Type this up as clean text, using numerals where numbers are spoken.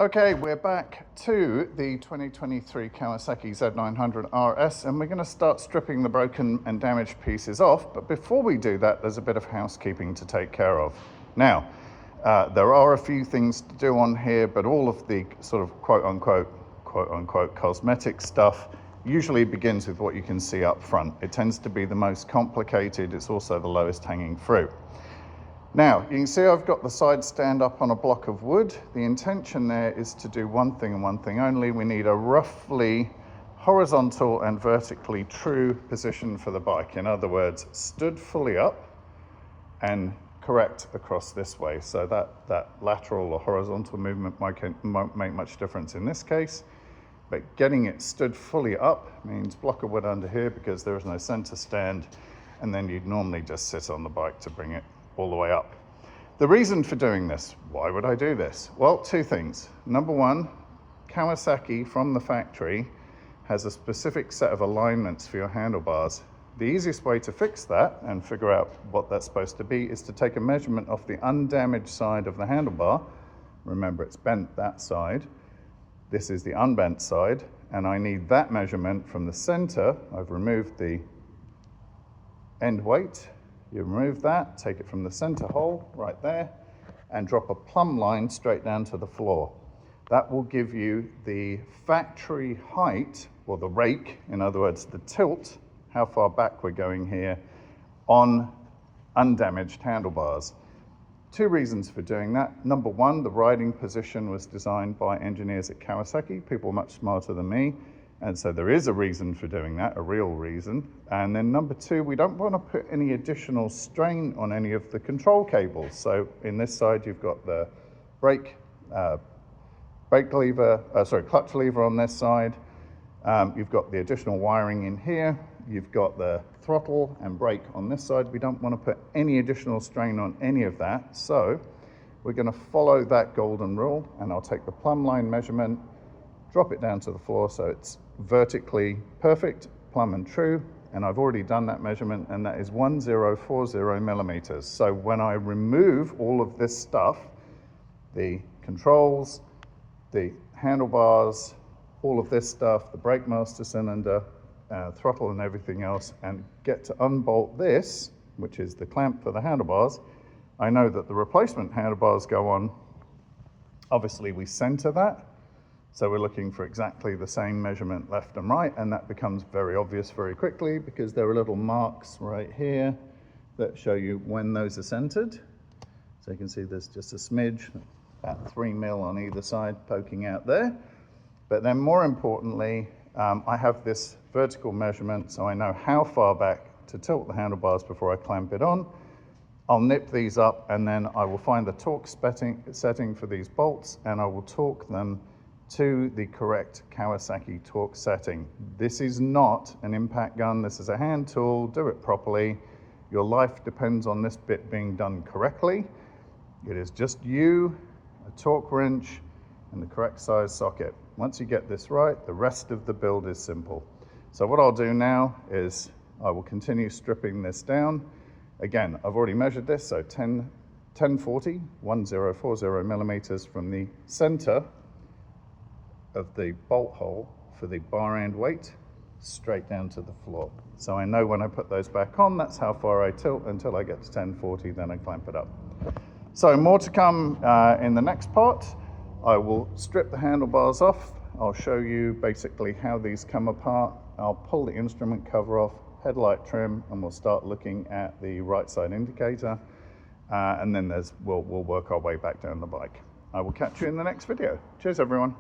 Okay, we're back to the 2023 Kawasaki Z900RS, and we're going to start stripping the broken and damaged pieces off. But before we do that, there's a bit of housekeeping to take care of. Now, there are a few things to do on here, but all of the sort of quote unquote cosmetic stuff usually begins with what you can see up front. It tends to be the most complicated. It's also the lowest hanging fruit. Now, you can see I've got the side stand up on a block of wood. The intention there is to do one thing and one thing only. We need a roughly horizontal and vertically true position for the bike. In other words, stood fully up and correct across this way. So that lateral or horizontal movement won't make much difference in this case. But getting it stood fully up means block of wood under here because there is no center stand. And then you'd normally just sit on the bike to bring it all the way up. The reason for doing this, why would I do this? Well, two things. Number one, Kawasaki from the factory has a specific set of alignments for your handlebars. The easiest way to fix that and figure out what that's supposed to be is to take a measurement off the undamaged side of the handlebar. Remember, it's bent that side. This is the unbent side, and I need that measurement from the center. I've removed the end weight. You remove that, take it from the center hole right there, and drop a plumb line straight down to the floor. That will give you the factory height, or the rake, in other words, the tilt, how far back we're going here on undamaged handlebars. Two reasons for doing that. Number one, the riding position was designed by engineers at Kawasaki, people much smarter than me. And so there is a reason for doing that, a real reason. And then number two, we don't want to put any additional strain on any of the control cables. So in this side, you've got the clutch lever on this side. You've got the additional wiring in here. You've got the throttle and brake on this side. We don't want to put any additional strain on any of that. So we're going to follow that golden rule, and I'll take the plumb line measurement, drop it down to the floor so it's vertically perfect, plumb and true, and I've already done that measurement, and that is 1040 millimeters. So when I remove all of this stuff, the controls, the handlebars, all of this stuff, the brake master cylinder, throttle and everything else, and get to unbolt this, which is the clamp for the handlebars, I know that the replacement handlebars go on. Obviously we center that. So we're looking for exactly the same measurement left and right, and that becomes very obvious very quickly because there are little marks right here that show you when those are centered. So you can see there's just a smidge, about 3 mil on either side poking out there. But then more importantly, I have this vertical measurement so I know how far back to tilt the handlebars before I clamp it on. I'll nip these up and then I will find the torque setting for these bolts, and I will torque them to the correct Kawasaki torque setting. This is not an impact gun, this is a hand tool, do it properly. Your life depends on this bit being done correctly. It is just you, a torque wrench, and the correct size socket. Once you get this right, the rest of the build is simple. So what I'll do now is I will continue stripping this down. Again, I've already measured this, so 1040 millimeters from the center of the bolt hole for the bar end weight straight down to the floor. So I know when I put those back on, that's how far I tilt until I get to 1040, then I clamp it up. So more to come in the next part. I will strip the handlebars off. I'll show you basically how these come apart. I'll pull the instrument cover off, headlight trim, and we'll start looking at the right side indicator. And then we'll work our way back down the bike. I will catch you in the next video. Cheers, everyone.